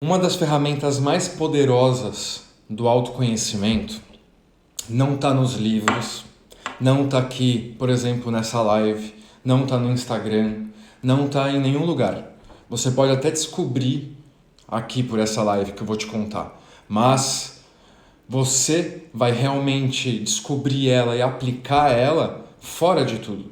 Uma das ferramentas mais poderosas do autoconhecimento não está nos livros, não está aqui, por exemplo, nessa live, não está no Instagram, não está em nenhum lugar. Você pode até descobrir aqui por essa live que eu vou te contar, mas você vai realmente descobrir ela e aplicar ela fora de tudo.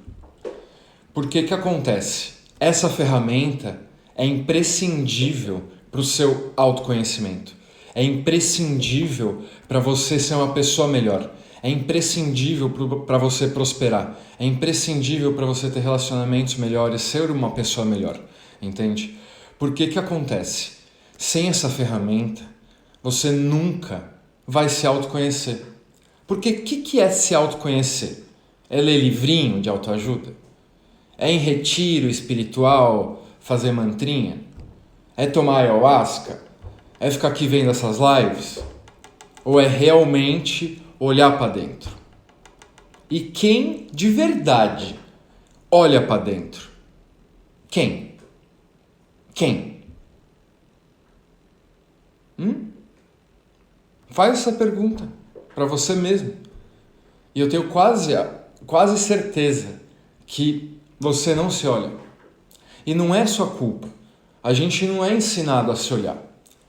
Porque que acontece? Essa ferramenta é imprescindível para o seu autoconhecimento. É imprescindível para você ser uma pessoa melhor. É imprescindível para você prosperar. É imprescindível para você ter relacionamentos melhores, ser uma pessoa melhor. Entende? Porque que acontece? Sem essa ferramenta, você nunca vai se autoconhecer. Porque o que é se autoconhecer? É ler livrinho de autoajuda? É em retiro espiritual fazer mantrinha? É tomar ayahuasca? É ficar aqui vendo essas lives? Ou é realmente olhar para dentro? E quem de verdade olha para dentro? Quem? Quem? Faz essa pergunta para você mesmo. E eu tenho quase certeza que você não se olha. E não é sua culpa. A gente não é ensinado a se olhar.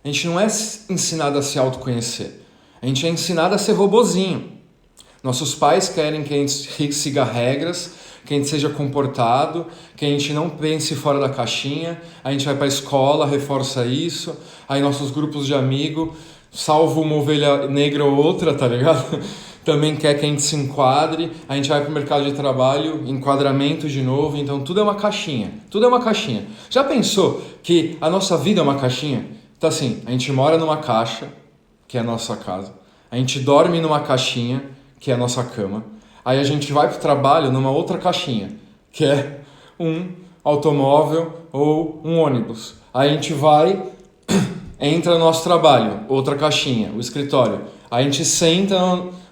A gente não é ensinado a se autoconhecer. A gente é ensinado a ser robozinho. Nossos pais querem que a gente siga regras, que a gente seja comportado, que a gente não pense fora da caixinha. A gente vai para a escola, reforça isso. Aí nossos grupos de amigos, salvo uma ovelha negra ou outra, tá ligado? Também quer que a gente se enquadre, a gente vai para o mercado de trabalho, enquadramento de novo, então tudo é uma caixinha, tudo é uma caixinha. Já pensou que a nossa vida é uma caixinha? Então assim, a gente mora numa caixa, que é a nossa casa, a gente dorme numa caixinha, que é a nossa cama, aí a gente vai para o trabalho numa outra caixinha, que é um automóvel ou um ônibus. Aí a gente vai, entra no nosso trabalho, outra caixinha, o escritório. Aí a gente senta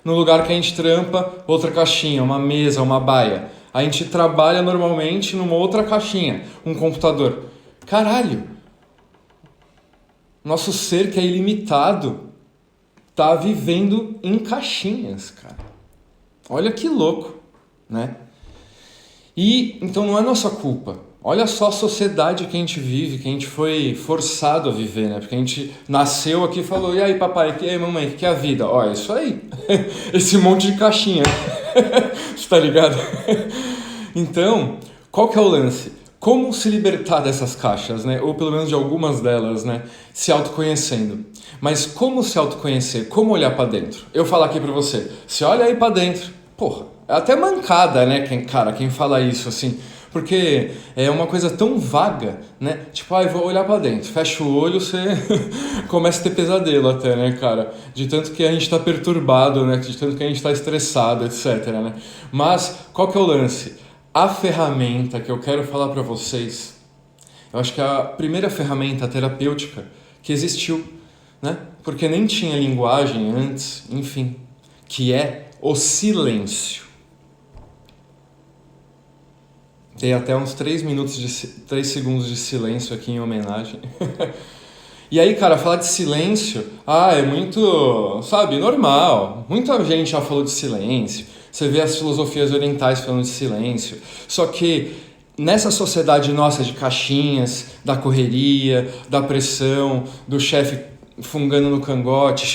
no lugar que a gente trampa, outra caixinha, uma mesa, uma baia. A gente trabalha normalmente numa outra caixinha, um computador. Caralho! Nosso ser que é ilimitado tá vivendo em caixinhas, cara. Olha que louco, né? E então não é nossa culpa. Olha só a sociedade que a gente vive, que a gente foi forçado a viver, né? Porque a gente nasceu aqui e falou, e aí papai, e aí mamãe, o que é a vida? Ó, é isso aí, esse monte de caixinha, você tá ligado? Então, qual que é o lance? Como se libertar dessas caixas, né? Ou pelo menos de algumas delas, né? Se autoconhecendo. Mas como se autoconhecer? Como olhar pra dentro? Eu falar aqui pra você, se olha aí pra dentro, porra, é até mancada, né? Quem fala isso, assim... Porque é uma coisa tão vaga, né? Tipo, vou olhar pra dentro. Fecha o olho, você começa a ter pesadelo até, né, cara? De tanto que a gente tá perturbado, né? De tanto que a gente tá estressado, etc, né? Mas, qual que é o lance? A ferramenta que eu quero falar pra vocês, eu acho que é a primeira ferramenta terapêutica que existiu, né? Porque nem tinha linguagem antes, enfim. Que é o silêncio. Tem até uns 3 segundos de silêncio aqui em homenagem. E aí, cara, falar de silêncio, é muito, sabe, normal. Muita gente já falou de silêncio. Você vê as filosofias orientais falando de silêncio. Só que nessa sociedade nossa de caixinhas, da correria, da pressão, do chefe fungando no cangote,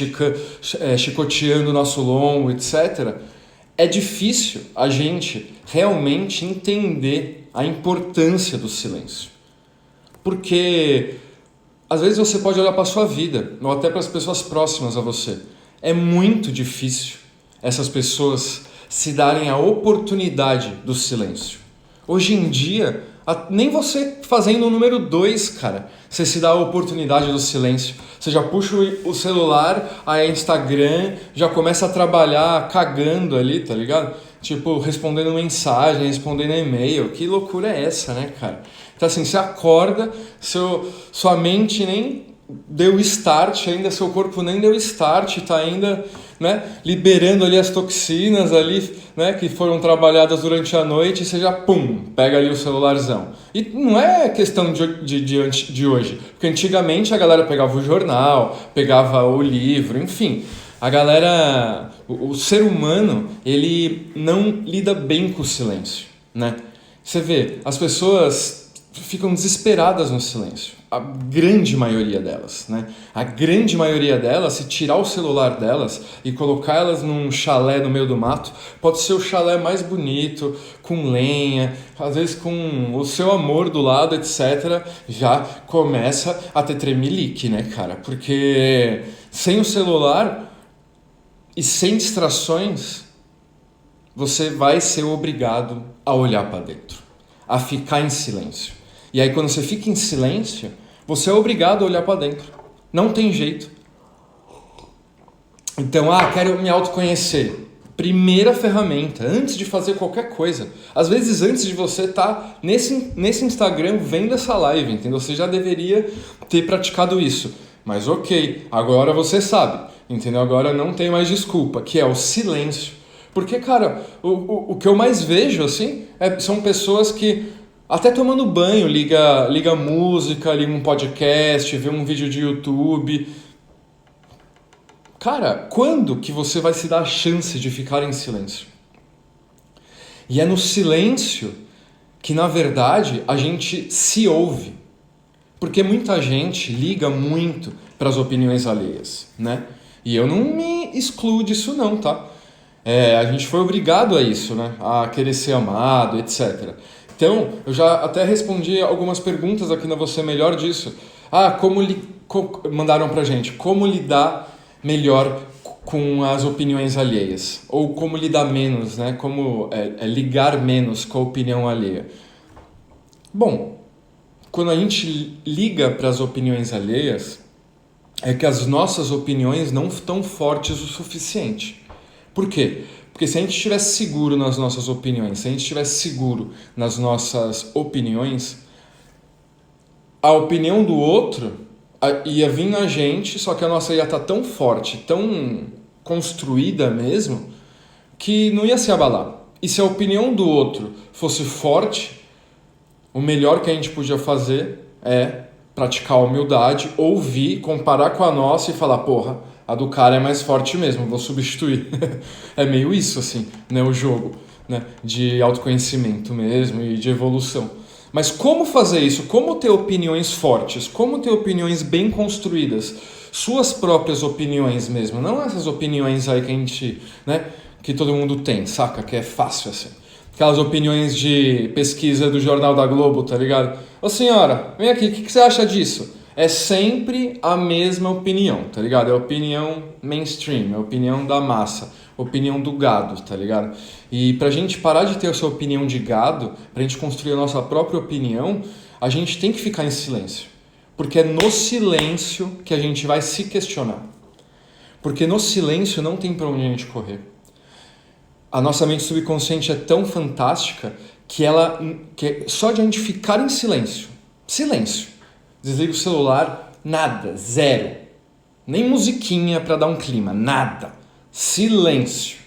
chicoteando o nosso lombo, etc., é difícil a gente realmente entender a importância do silêncio. Porque às vezes você pode olhar para a sua vida, ou até para as pessoas próximas a você. É muito difícil essas pessoas se darem a oportunidade do silêncio. Hoje em dia, nem você fazendo o número 2, cara, você se dá a oportunidade do silêncio. Você já puxa o celular, aí Instagram, já começa a trabalhar cagando ali, tá ligado? Tipo, respondendo mensagem, respondendo e-mail. Que loucura é essa, né, cara? Então assim, você acorda, sua mente nem deu start ainda, seu corpo nem deu start, tá ainda né, liberando ali as toxinas ali, né, que foram trabalhadas durante a noite, e você já, pum, pega ali o celularzão. E não é questão de hoje, porque antigamente a galera pegava o jornal, pegava o livro, enfim. A galera, o ser humano, ele não lida bem com o silêncio, né? Você vê, as pessoas ficam desesperadas no silêncio. A grande maioria delas, né? A grande maioria delas, se tirar o celular delas e colocar elas num chalé no meio do mato, pode ser o chalé mais bonito, com lenha, às vezes com o seu amor do lado, etc. Já começa a ter tremelique, né, cara? Porque sem o celular e sem distrações, você vai ser obrigado a olhar para dentro, a ficar em silêncio. E aí quando você fica em silêncio, você é obrigado a olhar para dentro. Não tem jeito. Então, quero me autoconhecer. Primeira ferramenta, antes de fazer qualquer coisa. Às vezes antes de você estar nesse Instagram vendo essa live, entendeu? Você já deveria ter praticado isso. Mas ok, agora você sabe, entendeu? Agora não tem mais desculpa, que é o silêncio. Porque, cara, o que eu mais vejo, assim, são pessoas que até tomando banho, liga música, liga um podcast, vê um vídeo de YouTube. Cara, quando que você vai se dar a chance de ficar em silêncio? E é no silêncio que, na verdade, a gente se ouve. Porque muita gente liga muito para as opiniões alheias, né? E eu não me excluo disso não, tá? A gente foi obrigado a isso, né? A querer ser amado, etc. Então, eu já até respondi algumas perguntas aqui na Você Melhor disso. Mandaram pra gente, como lidar melhor com as opiniões alheias? Ou como lidar menos, né? Como ligar menos com a opinião alheia? Bom, quando a gente liga para as opiniões alheias, é que as nossas opiniões não estão fortes o suficiente. Por quê? Porque se a gente estivesse seguro nas nossas opiniões, se a gente estivesse seguro nas nossas opiniões, a opinião do outro ia vir na gente, só que a nossa ia estar tão forte, tão construída mesmo, que não ia se abalar. E se a opinião do outro fosse forte, o melhor que a gente podia fazer é praticar a humildade, ouvir, comparar com a nossa e falar, porra, a do cara é mais forte mesmo, vou substituir. É meio isso, assim, né, o jogo, né, de autoconhecimento mesmo e de evolução. Mas como fazer isso? Como ter opiniões fortes? Como ter opiniões bem construídas? Suas próprias opiniões mesmo, não essas opiniões aí que a gente, né, que todo mundo tem, saca? Que é fácil, assim. Aquelas opiniões de pesquisa do Jornal da Globo, tá ligado? Ô senhora, vem aqui, o que você acha disso? É sempre a mesma opinião, tá ligado? É a opinião mainstream, é a opinião da massa, opinião do gado, tá ligado? E pra gente parar de ter essa opinião de gado, pra gente construir a nossa própria opinião, a gente tem que ficar em silêncio. Porque é no silêncio que a gente vai se questionar. Porque no silêncio não tem pra onde a gente correr. A nossa mente subconsciente é tão fantástica que só de a gente ficar em silêncio, desliga o celular, nada, zero. Nem musiquinha para dar um clima, nada. Silêncio.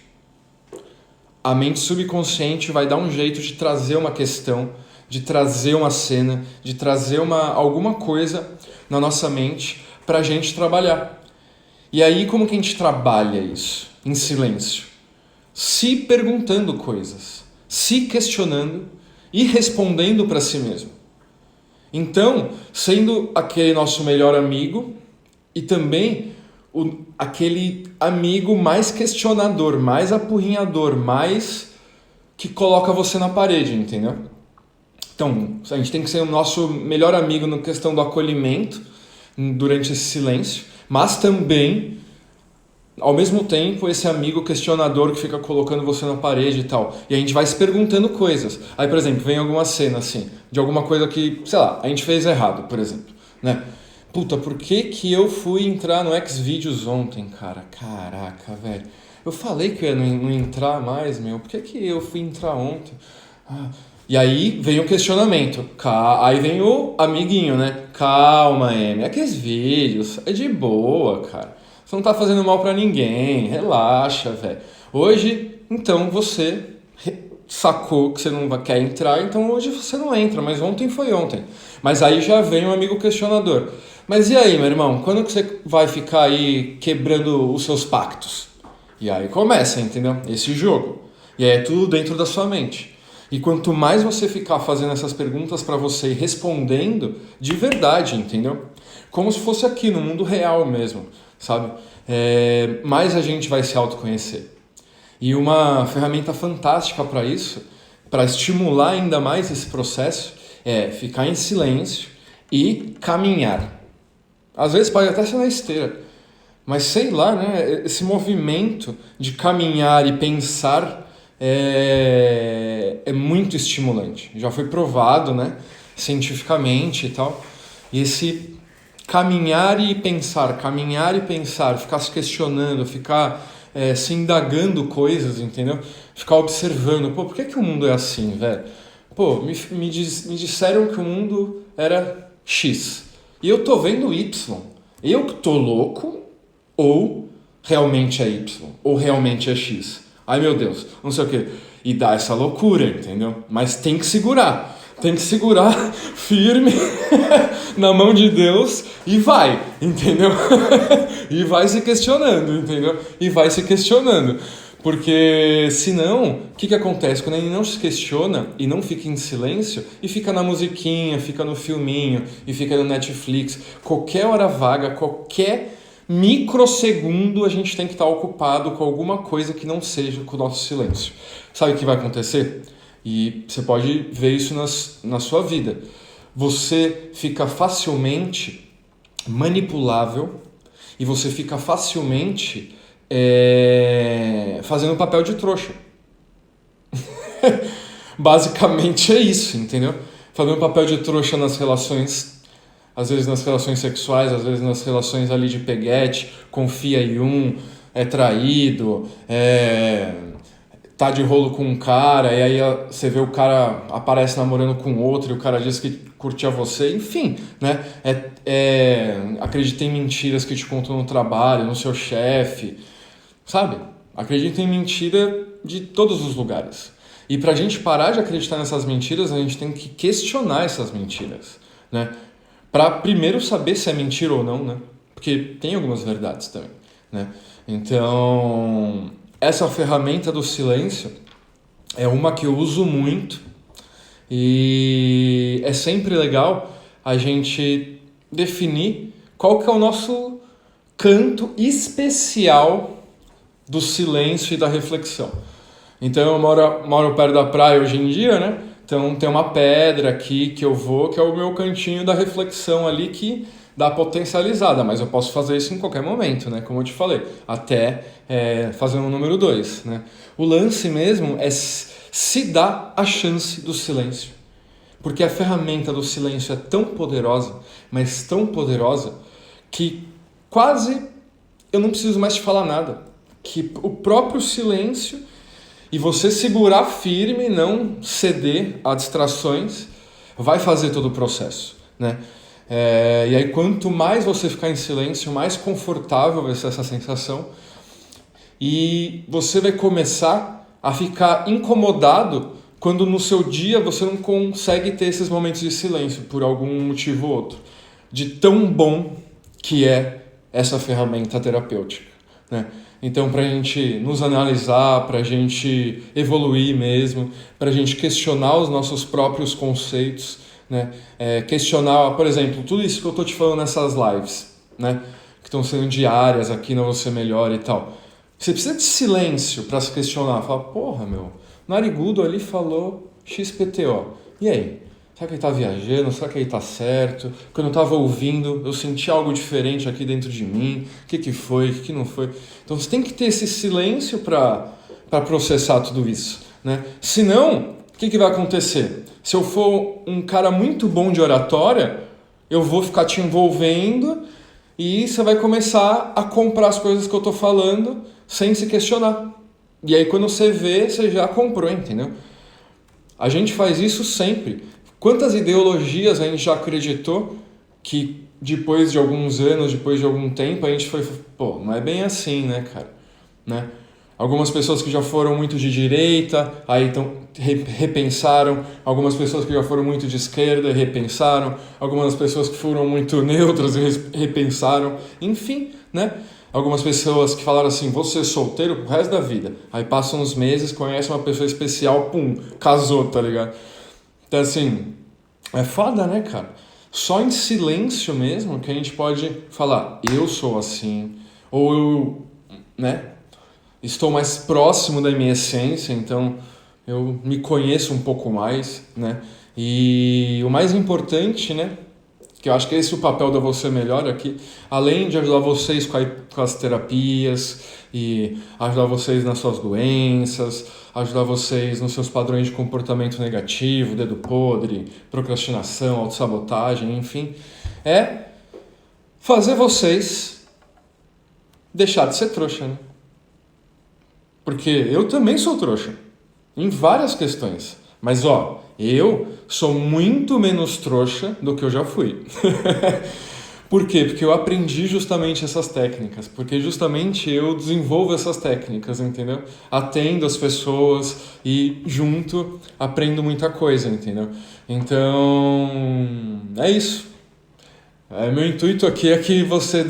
A mente subconsciente vai dar um jeito de trazer uma questão, de trazer uma cena, de trazer alguma coisa na nossa mente para a gente trabalhar. E aí como que a gente trabalha isso? Em silêncio. Se perguntando coisas, se questionando e respondendo para si mesmo. Então, sendo aquele nosso melhor amigo e também aquele amigo mais questionador, mais apurrinhador, mais que coloca você na parede, entendeu? Então, a gente tem que ser o nosso melhor amigo na questão do acolhimento durante esse silêncio, mas também, ao mesmo tempo, esse amigo questionador que fica colocando você na parede e tal. E a gente vai se perguntando coisas. Aí, por exemplo, vem alguma cena assim, de alguma coisa que, sei lá, a gente fez errado, por exemplo, né? Puta, por que eu fui entrar no Xvideos ontem, cara? Caraca, velho. Eu falei que eu ia não entrar mais, meu. Por que eu fui entrar ontem? E aí vem o questionamento. Aí vem o amiguinho, né? Calma, Amy. Aqueles vídeos é de boa, cara. Você não tá fazendo mal pra ninguém, relaxa, velho. Hoje, então, você sacou que você não quer entrar, então hoje você não entra, mas ontem foi ontem. Mas aí já vem um amigo questionador. Mas e aí, meu irmão, quando que você vai ficar aí quebrando os seus pactos? E aí começa, entendeu? Esse jogo. E aí é tudo dentro da sua mente. E quanto mais você ficar fazendo essas perguntas pra você e respondendo de verdade, entendeu? Como se fosse aqui, no mundo real mesmo, sabe? Mais a gente vai se autoconhecer. E uma ferramenta fantástica para isso, para estimular ainda mais esse processo, é ficar em silêncio e caminhar. Às vezes pode até ser na esteira, mas sei lá, né? Esse movimento de caminhar e pensar é muito estimulante. Já foi provado, né? Cientificamente e tal. E esse caminhar e pensar, ficar se questionando, ficar se indagando coisas, entendeu? Ficar observando, pô, por que o mundo é assim, velho? Pô, me disseram que o mundo era X. E eu tô vendo Y. Eu que tô louco, ou realmente é Y, ou realmente é X. Ai meu Deus, não sei o quê. E dá essa loucura, entendeu? Mas tem que segurar. Tem que segurar firme na mão de Deus e vai, entendeu? E vai se questionando, entendeu? E vai se questionando. Porque senão, o que acontece? Quando ele não se questiona e não fica em silêncio, e fica na musiquinha, fica no filminho, e fica no Netflix, qualquer hora vaga, qualquer microsegundo a gente tem que estar ocupado com alguma coisa que não seja com o nosso silêncio. Sabe o que vai acontecer? E você pode ver isso na sua vida. Você fica facilmente manipulável e você fica facilmente fazendo papel de trouxa. Basicamente é isso, entendeu? Fazendo papel de trouxa nas relações, às vezes nas relações sexuais, às vezes nas relações ali de peguete, confia em um, é traído, tá de rolo com um cara, e aí você vê o cara aparece namorando com outro, e o cara diz que curtia você, enfim, né? Acredita em mentiras que te contam no trabalho, no seu chefe, sabe? Acredita em mentira de todos os lugares. E pra gente parar de acreditar nessas mentiras, a gente tem que questionar essas mentiras, né? Pra primeiro saber se é mentira ou não, né? Porque tem algumas verdades também, né? Então, essa ferramenta do silêncio é uma que eu uso muito e é sempre legal a gente definir qual que é o nosso canto especial do silêncio e da reflexão. Então eu moro perto da praia hoje em dia, né? Então tem uma pedra aqui que eu vou, que é o meu cantinho da reflexão ali que dá potencializada, mas eu posso fazer isso em qualquer momento, né? Como eu te falei, até fazer um número 2, né? O lance mesmo é se dar a chance do silêncio. Porque a ferramenta do silêncio é tão poderosa, mas tão poderosa, que quase eu não preciso mais te falar nada. Que o próprio silêncio e você segurar firme, não ceder a distrações, vai fazer todo o processo, né? E aí quanto mais você ficar em silêncio, mais confortável vai ser essa sensação e você vai começar a ficar incomodado quando no seu dia você não consegue ter esses momentos de silêncio por algum motivo ou outro, de tão bom que é essa ferramenta terapêutica, né? Então, para a gente nos analisar, para a gente evoluir mesmo, para a gente questionar os nossos próprios conceitos, né? Questionar, por exemplo, tudo isso que eu estou te falando nessas lives, né? Que estão sendo diárias aqui na Você Melhor e tal. Você precisa de silêncio para se questionar. Falar, porra, meu, Narigudo ali falou XPTO. E aí? Será que ele está viajando? Será que ele está certo? Quando eu estava ouvindo, eu senti algo diferente aqui dentro de mim. O que foi? O que não foi? Então você tem que ter esse silêncio para processar tudo isso, né? Senão, o que vai acontecer? Se eu for um cara muito bom de oratória, eu vou ficar te envolvendo e você vai começar a comprar as coisas que eu estou falando sem se questionar. E aí quando você vê, você já comprou, entendeu? A gente faz isso sempre. Quantas ideologias a gente já acreditou que depois de alguns anos, depois de algum tempo, a gente foi, pô, não é bem assim, né, cara? Né? Algumas pessoas que já foram muito de direita, aí então repensaram. Algumas pessoas que já foram muito de esquerda e repensaram. Algumas pessoas que foram muito neutras e repensaram. Enfim, né? Algumas pessoas que falaram assim, vou ser solteiro pro resto da vida. Aí passam uns meses, conhecem uma pessoa especial, pum, casou, tá ligado? Então assim, é foda, né, cara? Só em silêncio mesmo que a gente pode falar, eu sou assim, ou eu, né? Estou mais próximo da minha essência, então eu me conheço um pouco mais, né? E o mais importante, né? Que eu acho que esse é o papel da Você Melhor aqui, além de ajudar vocês com as terapias e ajudar vocês nas suas doenças, ajudar vocês nos seus padrões de comportamento negativo, dedo podre, procrastinação, autossabotagem, enfim, é fazer vocês deixar de ser trouxa, né? Porque eu também sou trouxa, em várias questões. Mas ó, eu sou muito menos trouxa do que eu já fui. Por quê? Porque eu aprendi justamente essas técnicas. Porque justamente eu desenvolvo essas técnicas, entendeu? Atendo as pessoas e junto aprendo muita coisa, entendeu? Então, é isso. Meu intuito aqui é que você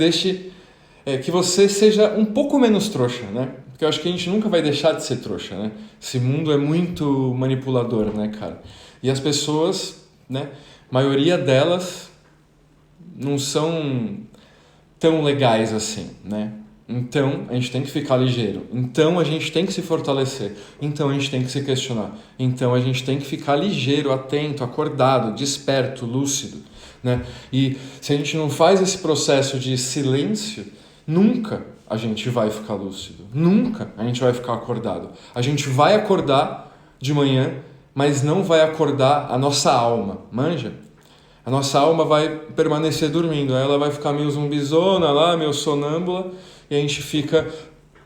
que você seja um pouco menos trouxa, né? Porque eu acho que a gente nunca vai deixar de ser trouxa, né? Esse mundo é muito manipulador, né, cara? E as pessoas, né? A maioria delas não são tão legais assim, né? Então a gente tem que ficar ligeiro. Então a gente tem que se fortalecer. Então a gente tem que se questionar. Então a gente tem que ficar ligeiro, atento, acordado, desperto, lúcido, né? E se a gente não faz esse processo de silêncio, nunca a gente vai ficar lúcido. Nunca a gente vai ficar acordado. A gente vai acordar de manhã, mas não vai acordar a nossa alma, manja? A nossa alma vai permanecer dormindo, ela vai ficar meio zumbizona lá, meio sonâmbula, e a gente fica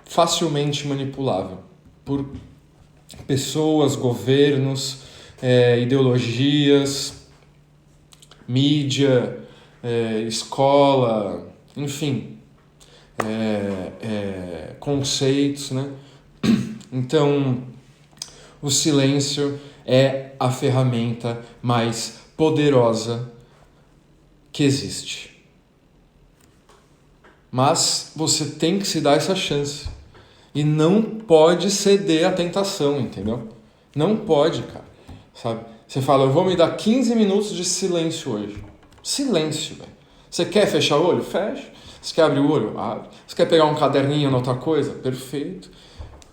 facilmente manipulável por pessoas, governos, ideologias, mídia, escola, enfim, conceitos, né? Então, o silêncio é a ferramenta mais poderosa que existe. Mas você tem que se dar essa chance. E não pode ceder à tentação, entendeu? Não pode, cara. Sabe? Você fala, eu vou me dar 15 minutos de silêncio hoje. Silêncio, velho. Você quer fechar o olho? Fecha. Você quer abrir o olho? Abre. Você quer pegar um caderninho e anotar coisa? Perfeito.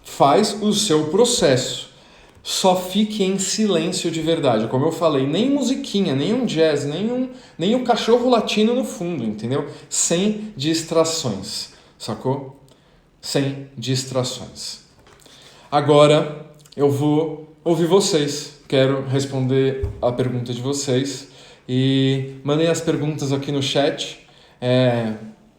Faz o seu processo. Só fique em silêncio de verdade. Como eu falei, nem musiquinha, nem um jazz, nem um cachorro latino no fundo, entendeu? Sem distrações, sacou? Sem distrações. Agora eu vou ouvir vocês. Quero responder a pergunta de vocês. E mandem as perguntas aqui no chat.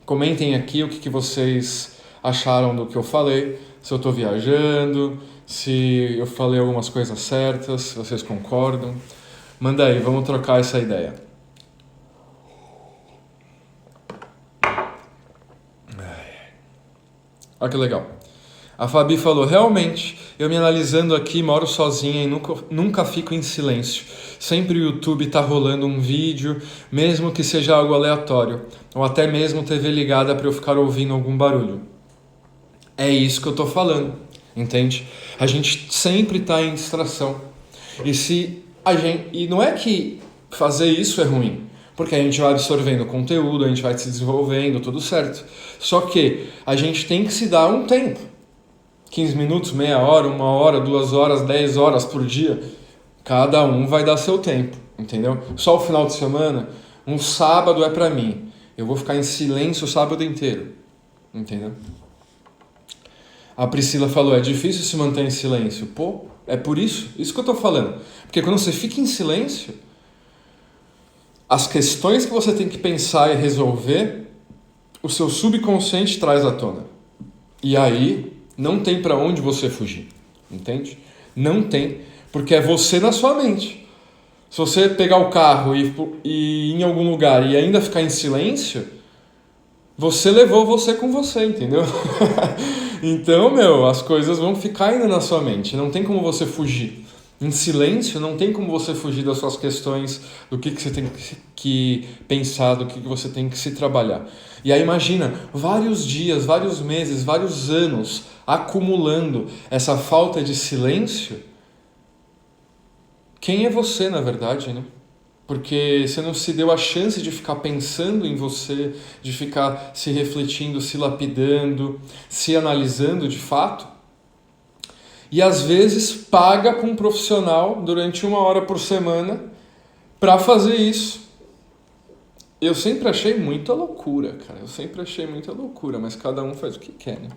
Comentem aqui o que vocês acharam do que eu falei. Se eu estou viajando, se eu falei algumas coisas certas, se vocês concordam. Manda aí, vamos trocar essa ideia. Olha que legal. A Fabi falou, realmente, eu me analisando aqui, moro sozinha e nunca fico em silêncio. Sempre o YouTube tá rolando um vídeo, mesmo que seja algo aleatório, ou até mesmo TV ligada para eu ficar ouvindo algum barulho. É isso que eu tô falando, entende? A gente sempre tá em distração. E não é que fazer isso é ruim, porque a gente vai absorvendo conteúdo, a gente vai se desenvolvendo, tudo certo. Só que a gente tem que se dar um tempo. 15 minutos, meia hora, 1 hora, 2 horas, 10 horas por dia. Cada um vai dar seu tempo, entendeu? Só o final de semana, um sábado é pra mim. Eu vou ficar em silêncio o sábado inteiro, entendeu? A Priscila falou, é difícil se manter em silêncio. Pô, é por isso que eu tô falando. Porque quando você fica em silêncio, as questões que você tem que pensar e resolver, o seu subconsciente traz à tona. E aí, não tem pra onde você fugir, entende? Não tem, porque é você na sua mente. Se você pegar o carro e ir em algum lugar e ainda ficar em silêncio, você levou você com você, entendeu? Então, as coisas vão ficar ainda na sua mente, não tem como você fugir. Em silêncio, não tem como você fugir das suas questões, do que você tem que pensar, do que você tem que se trabalhar. E aí imagina, vários dias, vários meses, vários anos acumulando essa falta de silêncio. Quem é você, na verdade, né? Porque você não se deu a chance de ficar pensando em você, de ficar se refletindo, se lapidando, se analisando de fato. E às vezes paga com um profissional durante 1 hora por semana para fazer isso. Eu sempre achei muita loucura, cara. Eu sempre achei muita loucura, mas cada um faz o que quer, né?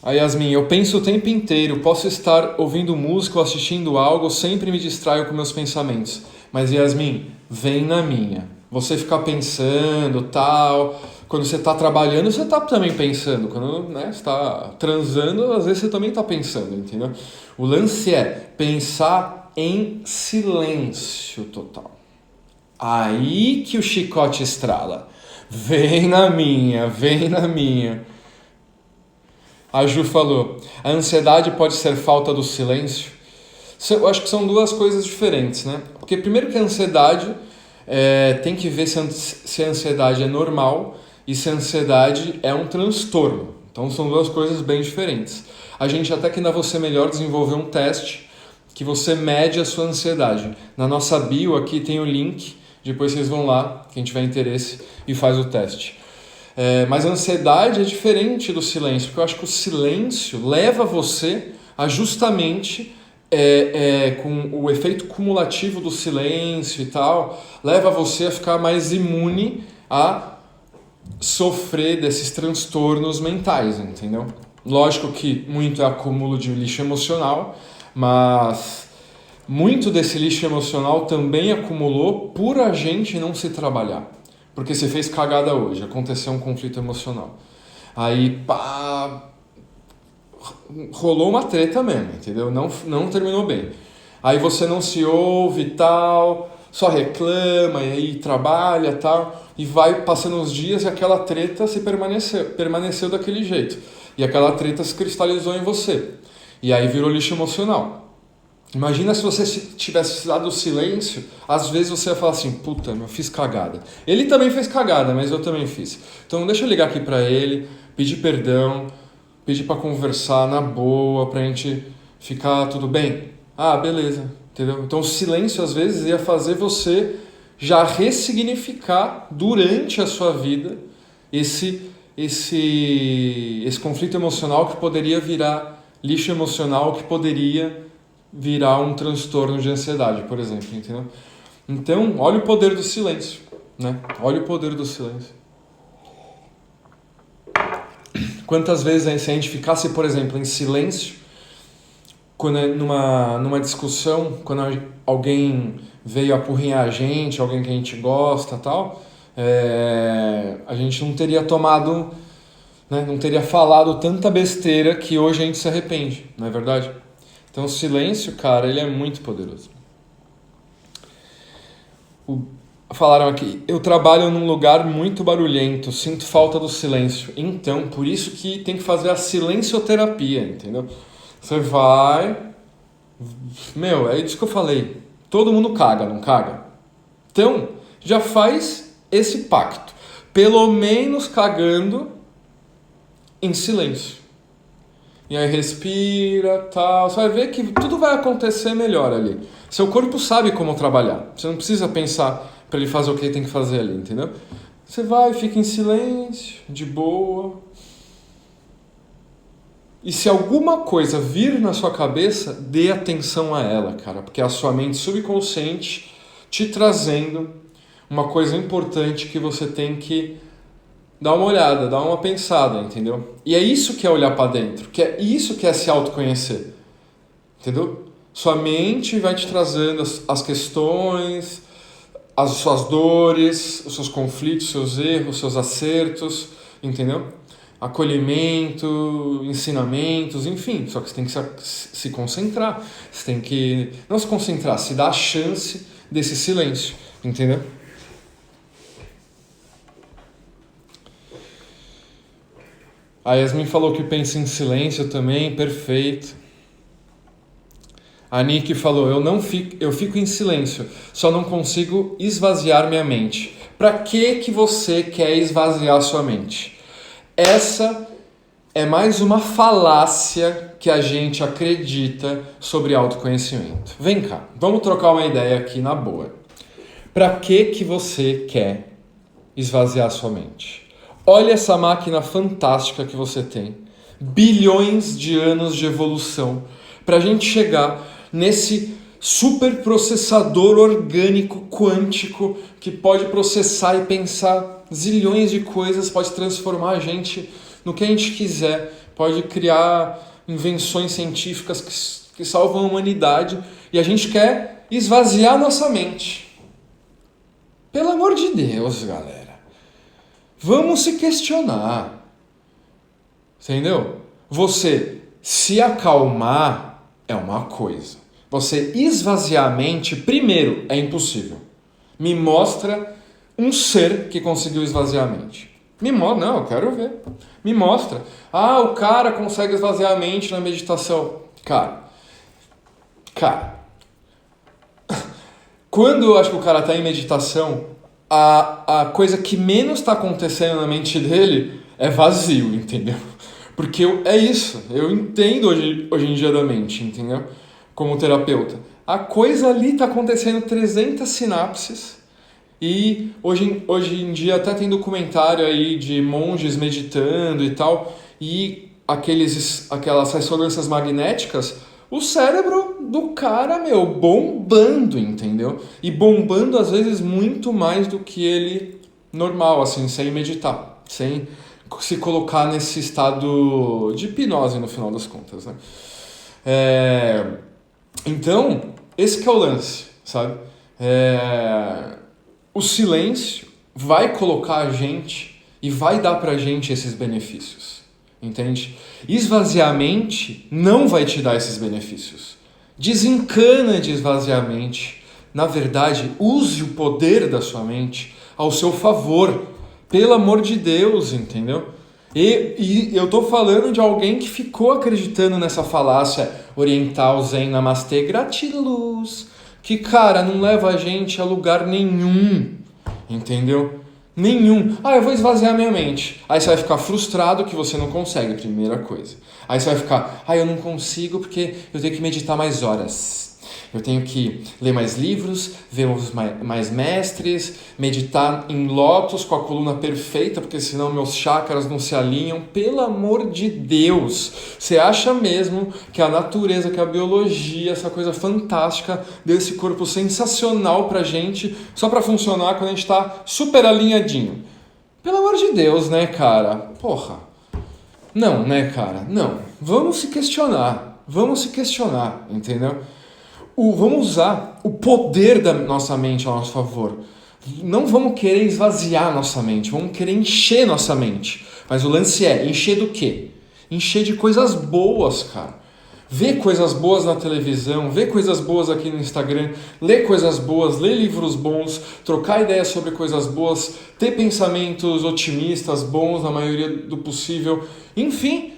A Yasmin, eu penso o tempo inteiro, posso estar ouvindo música ou assistindo algo, sempre me distraio com meus pensamentos. Mas Yasmin, vem na minha. Você ficar pensando, tal, quando você está trabalhando, você está também pensando. Quando você está transando, às vezes você também está pensando, entendeu? O lance é pensar em silêncio total. Aí que o chicote estrala. Vem na minha, vem na minha. A Ju falou, a ansiedade pode ser falta do silêncio? Eu acho que são duas coisas diferentes, né? Porque primeiro que a ansiedade tem que ver se a ansiedade é normal e se a ansiedade é um transtorno. Então são duas coisas bem diferentes. A gente até que na Você Melhor desenvolveu um teste que você mede a sua ansiedade. Na nossa bio aqui tem o link, depois vocês vão lá, quem tiver interesse, e faz o teste. Mas a ansiedade é diferente do silêncio, porque eu acho que o silêncio leva você a justamente, com o efeito cumulativo do silêncio e tal, leva você a ficar mais imune a sofrer desses transtornos mentais, entendeu? Lógico que muito é acúmulo de lixo emocional, mas muito desse lixo emocional também acumulou por a gente não se trabalhar. Porque você fez cagada hoje, aconteceu um conflito emocional. Aí, pá, rolou uma treta mesmo, entendeu? Não terminou bem. Aí você não se ouve e tal, só reclama, e aí trabalha e tal, e vai passando os dias e aquela treta permaneceu daquele jeito. E aquela treta se cristalizou em você. E aí virou lixo emocional. Imagina se você tivesse dado silêncio, às vezes você ia falar assim, puta, eu fiz cagada. Ele também fez cagada, mas eu também fiz. Então deixa eu ligar aqui pra ele, pedir perdão, pedir pra conversar na boa, pra gente ficar tudo bem. Ah, beleza, entendeu? Então o silêncio às vezes ia fazer você já ressignificar durante a sua vida esse conflito emocional que poderia virar lixo emocional, que poderia virar um transtorno de ansiedade, por exemplo, entendeu? Então, olha o poder do silêncio, né? Olha o poder do silêncio. Quantas vezes se a gente ficasse, por exemplo, em silêncio, quando numa discussão, quando alguém veio apurrinhar a gente, alguém que a gente gosta, tal, a gente não teria tomado, né? Não teria falado tanta besteira que hoje a gente se arrepende, não é verdade? Então o silêncio, cara, ele é muito poderoso. Falaram aqui, eu trabalho num lugar muito barulhento, sinto falta do silêncio. Então, por isso que tem que fazer a silencioterapia, entendeu? Você vai... é isso que eu falei. Todo mundo caga, não caga? Então, já faz esse pacto. Pelo menos cagando em silêncio. E aí respira, tal. Você vai ver que tudo vai acontecer melhor ali. Seu corpo sabe como trabalhar. Você não precisa pensar para ele fazer o que ele tem que fazer ali, entendeu? Você vai, fica em silêncio, de boa. E se alguma coisa vir na sua cabeça, dê atenção a ela, cara. Porque é a sua mente subconsciente te trazendo uma coisa importante que você tem que dá uma olhada, dá uma pensada, entendeu? E é isso que é olhar para dentro, que é isso que é se autoconhecer, entendeu? Sua mente vai te trazendo as questões, as suas dores, os seus conflitos, seus erros, seus acertos, entendeu? acolhimento, ensinamentos, enfim. Só que você tem que se concentrar. Você tem que não se concentrar, se dar a chance desse silêncio, entendeu? A Yasmin falou que pensa em silêncio também, perfeito. A Nick falou, eu fico em silêncio, só não consigo esvaziar minha mente. Para que você quer esvaziar sua mente? Essa é mais uma falácia que a gente acredita sobre autoconhecimento. Vem cá, vamos trocar uma ideia aqui na boa. Para que você quer esvaziar sua mente? Olha essa máquina fantástica que você tem. Bilhões de anos de evolução para a gente chegar nesse superprocessador orgânico quântico que pode processar e pensar zilhões de coisas, pode transformar a gente no que a gente quiser, pode criar invenções científicas que salvam a humanidade e a gente quer esvaziar nossa mente. Pelo amor de Deus, galera. Vamos se questionar. Entendeu? Você se acalmar é uma coisa. Você esvaziar a mente, primeiro, é impossível. Me mostra um ser que conseguiu esvaziar a mente. Me mostra, não, eu quero ver. Me mostra. Ah, o cara consegue esvaziar a mente na meditação. Cara, quando eu acho que o cara está em meditação, a coisa que menos está acontecendo na mente dele é vazio, entendeu? Porque é isso, eu entendo hoje em dia da mente, entendeu? Como terapeuta. A coisa ali está acontecendo 300 sinapses e hoje em dia até tem documentário aí de monges meditando e tal, e aquelas ressonâncias magnéticas, o cérebro do cara, bombando, entendeu? E bombando às vezes muito mais do que ele normal, assim, sem meditar, sem se colocar nesse estado de hipnose no final das contas, né? Então, esse que é o lance, sabe? O silêncio vai colocar a gente e vai dar pra gente esses benefícios, entende? Esvaziar a mente não vai te dar esses benefícios. Desencana de esvaziar a mente. Na verdade, use o poder da sua mente ao seu favor. Pelo amor de Deus, entendeu? E eu tô falando de alguém que ficou acreditando nessa falácia oriental, zen, namastê, gratiluz, que, cara, não leva a gente a lugar nenhum, entendeu? Nenhum. Ah, eu vou esvaziar minha mente. Aí você vai ficar frustrado que você não consegue, primeira coisa. Aí você vai ficar, eu não consigo porque eu tenho que meditar mais horas. Eu tenho que ler mais livros, ver mais mestres, meditar em lótus com a coluna perfeita, porque senão meus chakras não se alinham. Pelo amor de Deus! Você acha mesmo que a natureza, que a biologia, essa coisa fantástica, deu esse corpo sensacional pra gente, só pra funcionar quando a gente tá super alinhadinho? Pelo amor de Deus, né, cara? Porra! Não, né, cara? Não. Vamos se questionar, entendeu? Vamos usar o poder da nossa mente a nosso favor. Não vamos querer esvaziar nossa mente, vamos querer encher nossa mente. Mas o lance é, encher do quê? Encher de coisas boas, cara. Ver coisas boas na televisão, ver coisas boas aqui no Instagram, ler coisas boas, ler livros bons, trocar ideias sobre coisas boas, ter pensamentos otimistas, bons na maioria do possível. Enfim,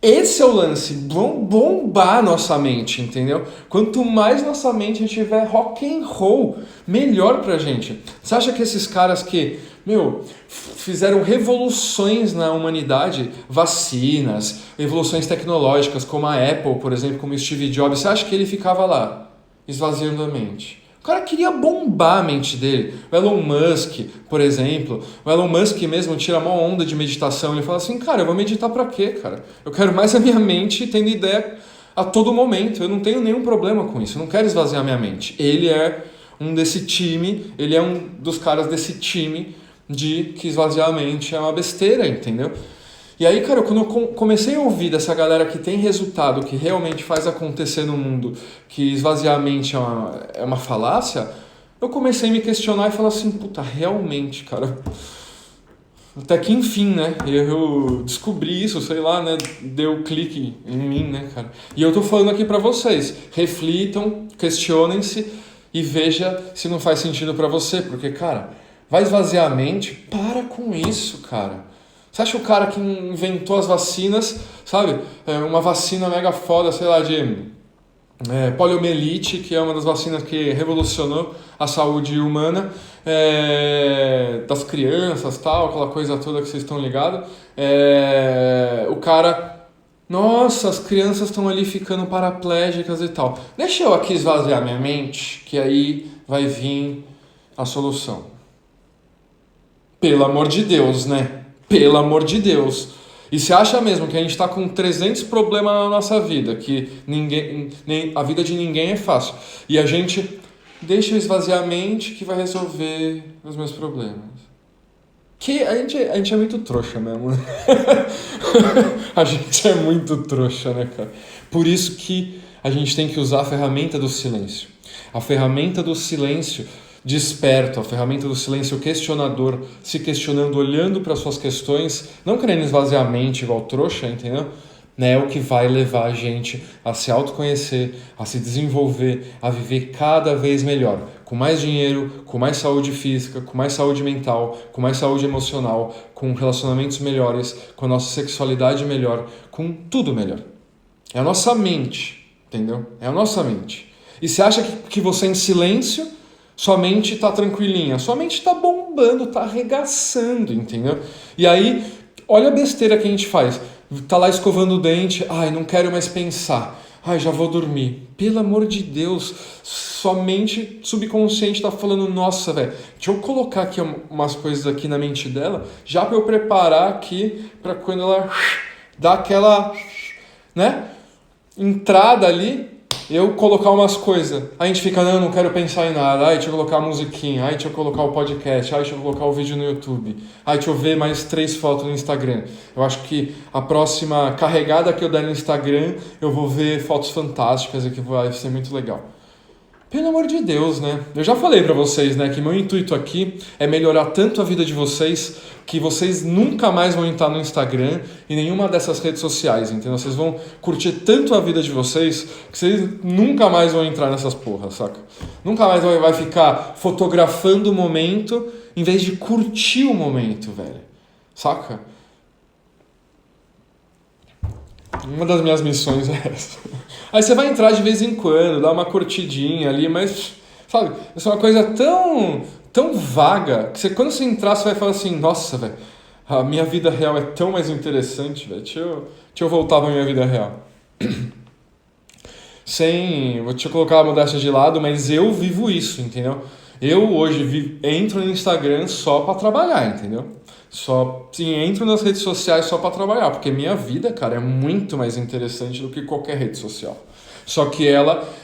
esse é o lance, bombar nossa mente, entendeu? Quanto mais nossa mente tiver rock and roll, melhor pra gente. Você acha que esses caras que, fizeram revoluções na humanidade, vacinas, evoluções tecnológicas, como a Apple, por exemplo, como Steve Jobs, você acha que ele ficava lá, esvaziando a mente? O cara queria bombar a mente dele. O Elon Musk, por exemplo, o Elon Musk mesmo tira uma onda de meditação. Ele fala assim, cara, eu vou meditar pra quê, cara? Eu quero mais a minha mente tendo ideia a todo momento. Eu não tenho nenhum problema com isso. Eu não quero esvaziar a minha mente. Ele é um desse time, ele é um dos caras desse time de que esvaziar a mente é uma besteira, entendeu? E aí, cara, quando eu comecei a ouvir dessa galera que tem resultado, que realmente faz acontecer no mundo, que esvaziar a mente é uma falácia, eu comecei a me questionar e falar assim, puta, realmente, cara, Até que enfim, né? Eu descobri isso, sei lá, né? Deu clique em mim, né, cara? E eu tô falando aqui pra vocês. Reflitam, questionem-se e veja se não faz sentido pra você. Porque, cara, vai esvaziar a mente? Para com isso, cara. Você acha que o cara que inventou as vacinas, sabe? Uma vacina mega foda, sei lá, de poliomielite, que é uma das vacinas que revolucionou a saúde humana, das crianças, tal, aquela coisa toda que vocês estão ligados. O cara, nossa, as crianças estão ali ficando paraplégicas e tal. Deixa eu aqui esvaziar minha mente, que aí vai vir a solução. Pelo amor de Deus, né? Pelo amor de Deus. E você acha mesmo que a gente está com 300 problemas na nossa vida, que a vida de ninguém é fácil, e a gente deixa eu esvaziar a mente que vai resolver os meus problemas? Que a gente é muito trouxa mesmo, né? A gente é muito trouxa, né, cara? Por isso que a gente tem que usar a ferramenta do silêncio. A ferramenta do silêncio desperto, a ferramenta do silêncio questionador, se questionando, olhando para suas questões, não querendo esvaziar a mente igual trouxa, entendeu? É o que vai levar a gente a se autoconhecer, a se desenvolver, a viver cada vez melhor, com mais dinheiro, com mais saúde física, com mais saúde mental, com mais saúde emocional, com relacionamentos melhores, com a nossa sexualidade melhor, com tudo melhor. É a nossa mente, entendeu? É a nossa mente. E você acha que você em silêncio, sua mente está tranquilinha, sua mente está bombando, está arregaçando, entendeu? E aí, olha a besteira que a gente faz. Tá lá escovando o dente, ai, não quero mais pensar, ai, já vou dormir. Pelo amor de Deus, sua mente subconsciente está falando, nossa, velho, deixa eu colocar aqui umas coisas aqui na mente dela, já para eu preparar aqui, para quando ela dá aquela, né, entrada ali, eu colocar umas coisas. Aí a gente fica, não quero pensar em nada. Aí deixa eu colocar a musiquinha. Aí deixa eu colocar o podcast. Aí deixa eu colocar o vídeo no YouTube. Aí deixa eu ver mais 3 fotos no Instagram. Eu acho que a próxima carregada que eu der no Instagram, eu vou ver fotos fantásticas e que vai ser muito legal. Pelo amor de Deus, né? Eu já falei pra vocês, né, que meu intuito aqui é melhorar tanto a vida de vocês que vocês nunca mais vão entrar no Instagram e nenhuma dessas redes sociais, entendeu? Vocês vão curtir tanto a vida de vocês que vocês nunca mais vão entrar nessas porras, saca? Nunca mais vai ficar fotografando o momento em vez de curtir o momento, velho. Saca? Uma das minhas missões é essa. Aí você vai entrar de vez em quando, dar uma curtidinha ali, mas, sabe, isso é uma coisa tão vaga que quando você entrar, você vai falar assim, nossa, velho, a minha vida real é tão mais interessante, velho, deixa eu voltar pra minha vida real. Deixa eu colocar a modéstia de lado, mas eu vivo isso, entendeu? Eu hoje entro no Instagram só pra trabalhar, entendeu? Entro nas redes sociais só para trabalhar, porque minha vida, cara, é muito mais interessante do que qualquer rede social. Só que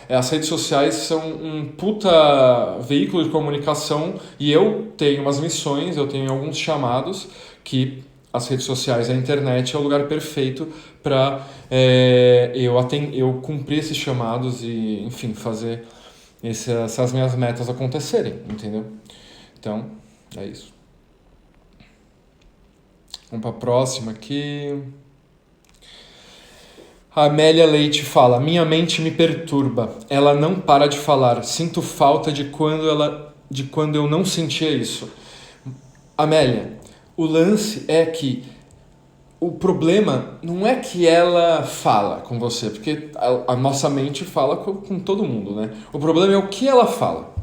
as redes sociais são um puta veículo de comunicação e eu tenho umas missões, eu tenho alguns chamados que as redes sociais, a internet é o lugar perfeito para eu cumprir esses chamados e, enfim, fazer essas minhas metas acontecerem, entendeu? Então, é isso. Vamos para a próxima aqui. A Amélia Leite fala: minha mente me perturba. Ela não para de falar. Sinto falta de quando eu não sentia isso. Amélia, o lance é que o problema não é que ela fala com você, porque a nossa mente fala com todo mundo, né? O problema é o que ela fala.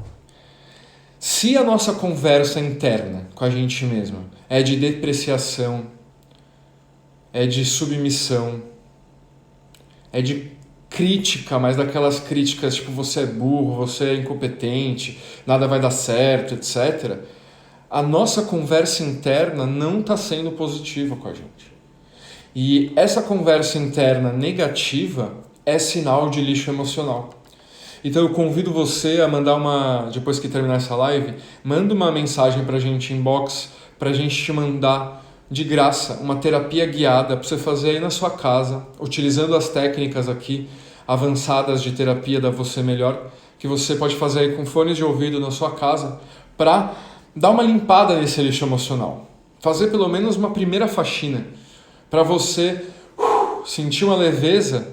Se a nossa conversa interna com a gente mesmo é de depreciação, é de submissão, é de crítica, mas daquelas críticas tipo você é burro, você é incompetente, nada vai dar certo, etc., a nossa conversa interna não está sendo positiva com a gente. E essa conversa interna negativa é sinal de lixo emocional. Então eu convido você a mandar depois que terminar essa live, manda uma mensagem pra gente inbox, pra gente te mandar de graça uma terapia guiada pra você fazer aí na sua casa, utilizando as técnicas aqui avançadas de terapia da Você Melhor, que você pode fazer aí com fones de ouvido na sua casa, pra dar uma limpada nesse lixo emocional. fazer pelo menos uma primeira faxina, para você sentir uma leveza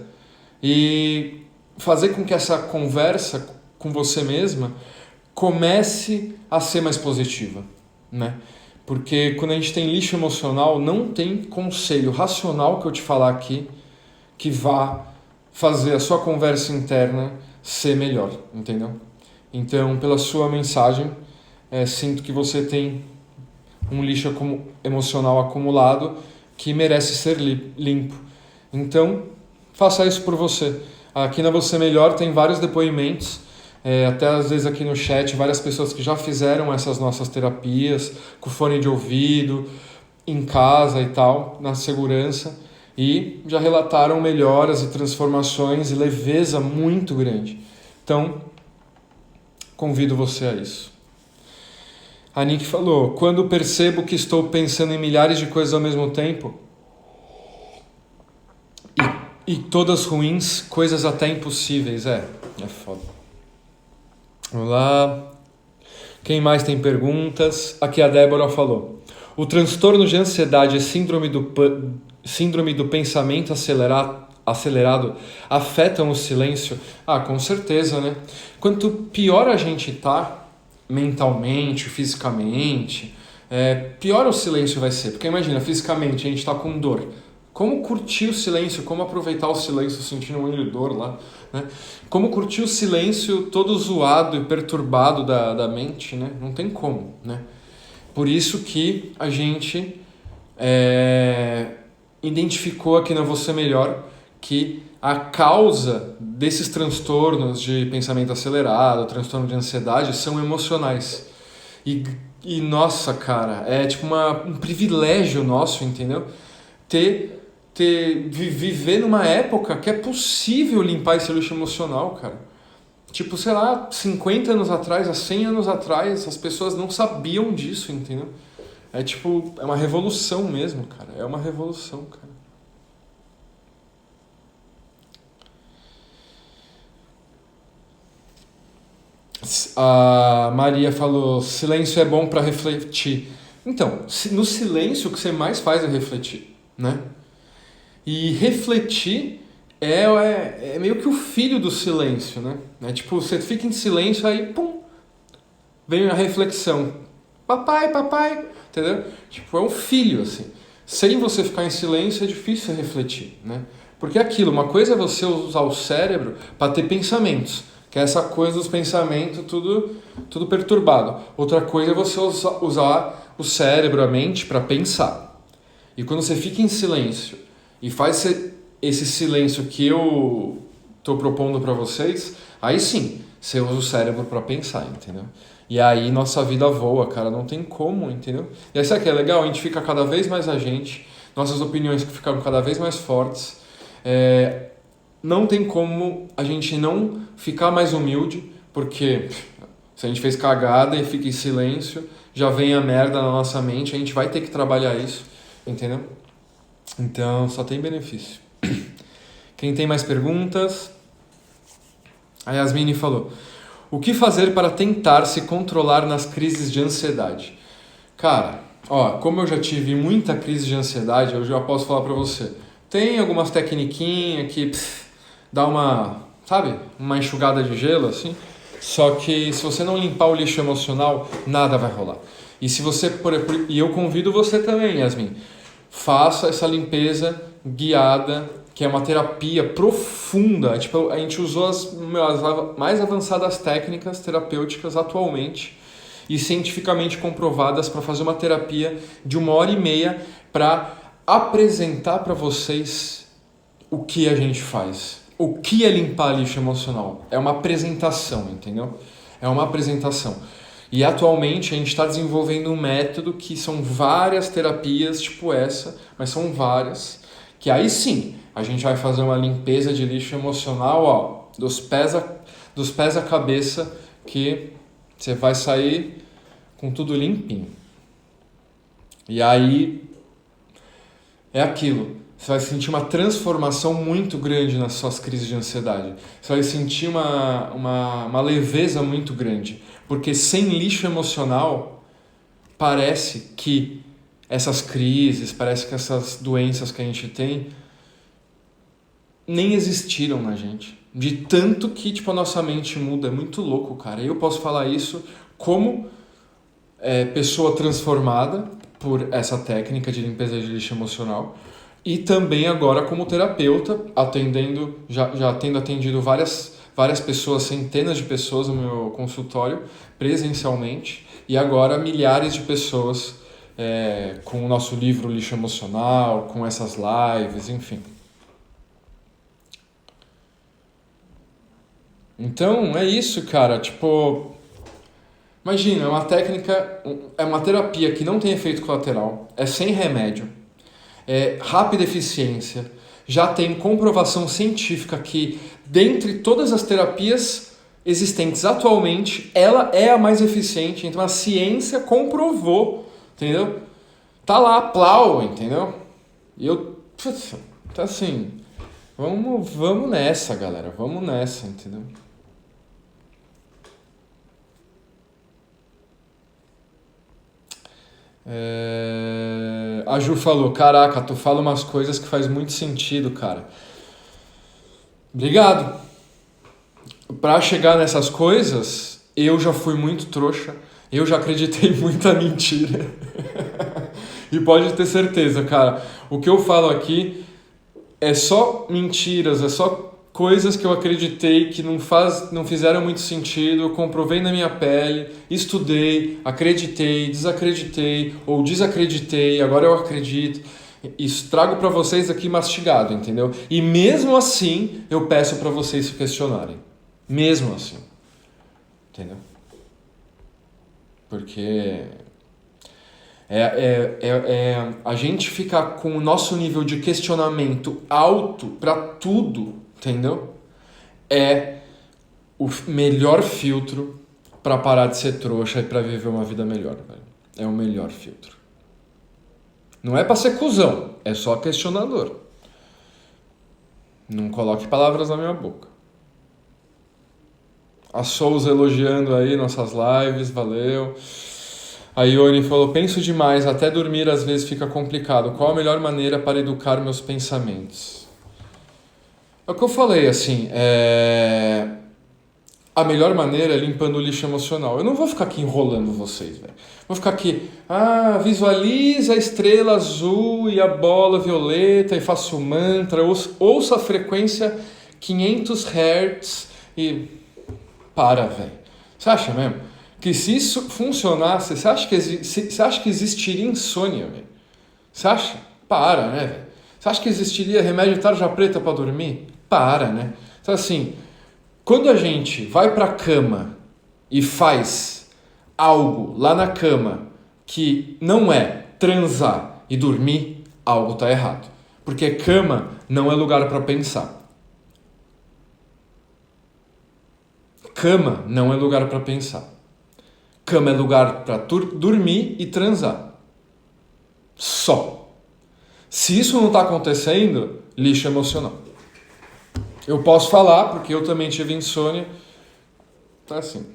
e fazer com que essa conversa com você mesma comece a ser mais positiva, né? Porque quando a gente tem lixo emocional, não tem conselho racional que eu te falar aqui que vá fazer a sua conversa interna ser melhor, entendeu? Então, pela sua mensagem, sinto que você tem um lixo emocional acumulado que merece ser limpo. Então, faça isso por você. Aqui na Você Melhor tem vários depoimentos, até às vezes aqui no chat, várias pessoas que já fizeram essas nossas terapias, com fone de ouvido, em casa e tal, na segurança, e já relataram melhoras e transformações e leveza muito grande. Então, convido você a isso. A Nick falou, quando percebo que estou pensando em milhares de coisas ao mesmo tempo, e todas ruins, coisas até impossíveis. É foda. Vamos lá. Quem mais tem perguntas? Aqui a Débora falou. O transtorno de ansiedade e síndrome do pensamento acelerado afetam o silêncio? Com certeza, né? Quanto pior a gente tá mentalmente, fisicamente, pior o silêncio vai ser. Porque imagina, fisicamente a gente tá com dor. Como curtir o silêncio, como aproveitar o silêncio sentindo um dor lá, né? Como curtir o silêncio todo zoado e perturbado da mente, né? Não tem como, né? Por isso que a gente identificou aqui na Você Melhor que a causa desses transtornos de pensamento acelerado, transtorno de ansiedade, são emocionais. E nossa, cara, é tipo um privilégio nosso, entendeu? Viver numa época que é possível limpar esse lixo emocional, cara. Tipo, sei lá, 50 anos atrás, há 100 anos atrás, as pessoas não sabiam disso, entendeu? É uma revolução mesmo, cara. É uma revolução, cara. A Maria falou, silêncio é bom para refletir. Então, no silêncio o que você mais faz é refletir, né? E refletir é meio que o filho do silêncio, né? Tipo, você fica em silêncio, aí, pum, vem a reflexão. Papai, entendeu? Tipo, é um filho, assim. Sem você ficar em silêncio é difícil refletir, né? Porque aquilo, uma coisa é você usar o cérebro para ter pensamentos, que é essa coisa dos pensamentos tudo perturbado. Outra coisa é você usar o cérebro, a mente, para pensar. E quando você fica em silêncio e faz esse silêncio que eu estou propondo para vocês, aí sim, você usa o cérebro para pensar, entendeu? E aí nossa vida voa, cara, não tem como, entendeu? E aí sabe o que é legal? A gente fica cada vez mais a gente, nossas opiniões ficam cada vez mais fortes, não tem como a gente não ficar mais humilde, porque se a gente fez cagada e fica em silêncio, já vem a merda na nossa mente, a gente vai ter que trabalhar isso, entendeu? Então, só tem benefício. Quem tem mais perguntas? A Yasmine falou, o que fazer para tentar se controlar nas crises de ansiedade? Cara, como eu já tive muita crise de ansiedade, eu já posso falar para você. Tem algumas tecniquinhas que dá uma enxugada de gelo, assim. Só que se você não limpar o lixo emocional, nada vai rolar. E eu convido você também, Yasmin, faça essa limpeza guiada, que é uma terapia profunda. Tipo, a gente usou as mais avançadas técnicas terapêuticas atualmente e cientificamente comprovadas para fazer uma terapia de 1h30 para apresentar para vocês o que a gente faz. O que é limpar lixo emocional? É uma apresentação, entendeu? É uma apresentação. E atualmente a gente está desenvolvendo um método que são várias terapias tipo essa, mas são várias, que aí sim a gente vai fazer uma limpeza de lixo emocional, dos pés à cabeça, que você vai sair com tudo limpinho. E aí é aquilo, você vai sentir uma transformação muito grande nas suas crises de ansiedade. Você vai sentir uma leveza muito grande. Porque sem lixo emocional, parece que essas crises, parece que essas doenças que a gente tem nem existiram na gente. De tanto que, tipo, a nossa mente muda. É muito louco, cara. Eu posso falar isso como pessoa transformada por essa técnica de limpeza de lixo emocional e também agora como terapeuta, já tendo atendido várias pessoas, centenas de pessoas no meu consultório, presencialmente, e agora milhares de pessoas com o nosso livro Lixo Emocional, com essas lives, enfim. Então, é isso, cara. Tipo, imagina, é uma terapia que não tem efeito colateral, é sem remédio, é rápida eficiência, já tem comprovação científica que, dentre todas as terapias existentes atualmente, ela é a mais eficiente. Então a ciência comprovou, entendeu? Tá lá, plau, entendeu? E tá assim, vamos nessa, galera, vamos nessa, entendeu? A Ju falou, caraca, tu fala umas coisas que faz muito sentido, cara. Obrigado. Pra chegar nessas coisas, eu já fui muito trouxa, eu já acreditei muita mentira. E pode ter certeza, cara, o que eu falo aqui é só mentiras, é só coisas que eu acreditei que não fizeram muito sentido, eu comprovei na minha pele, estudei, acreditei, desacreditei ou desacreditei, agora eu acredito. Isso trago para vocês aqui mastigado, entendeu? E mesmo assim, eu peço para vocês se questionarem. Mesmo assim. Entendeu? Porque a gente ficar com o nosso nível de questionamento alto para tudo, entendeu? É o melhor filtro para parar de ser trouxa e para viver uma vida melhor, velho. É o melhor filtro. Não é para ser cuzão, é só questionador. Não coloque palavras na minha boca. A Souza elogiando aí nossas lives, valeu. A Ione falou, penso demais, até dormir às vezes fica complicado. Qual a melhor maneira para educar meus pensamentos? É o que eu falei, assim, a melhor maneira é limpando o lixo emocional. Eu não vou ficar aqui enrolando vocês, velho. Vou ficar aqui, visualiza a estrela azul e a bola violeta e faça o mantra, ouça a frequência 500 Hz e... Para, velho. Você acha mesmo que se isso funcionasse, você acha que existiria insônia, velho? Você acha? Para, né, velho? Você acha que existiria remédio tarja preta para dormir? Para, né? Então, assim, quando a gente vai pra cama e faz algo lá na cama que não é transar e dormir, algo tá errado. Porque cama não é lugar para pensar. Cama não é lugar para pensar. Cama é lugar para dormir e transar. Só. Se isso não está acontecendo, lixo emocional. Eu posso falar, porque eu também tive insônia. Então, assim,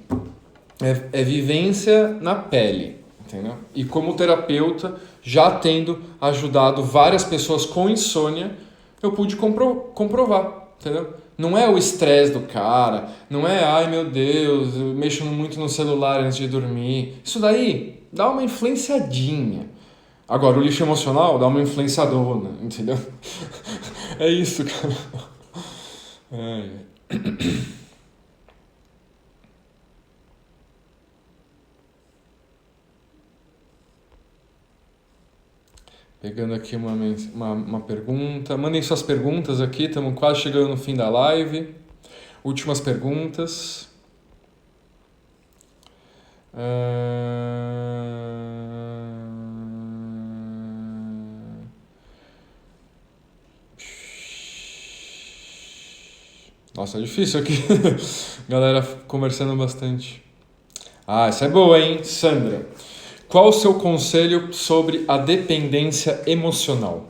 é vivência na pele, entendeu? E como terapeuta, já tendo ajudado várias pessoas com insônia, eu pude comprovar, entendeu? Não é o estresse do cara, não é, ai meu Deus, eu mexo muito no celular antes de dormir. Isso daí dá uma influenciadinha. Agora, o lixo emocional dá uma influenciadona, entendeu? É isso, cara. Pegando aqui uma pergunta. Mandem suas perguntas aqui, estamos quase chegando no fim da live. Últimas perguntas. Nossa, é difícil aqui. Galera conversando bastante. Essa é boa, hein, Sandra? Qual o seu conselho sobre a dependência emocional?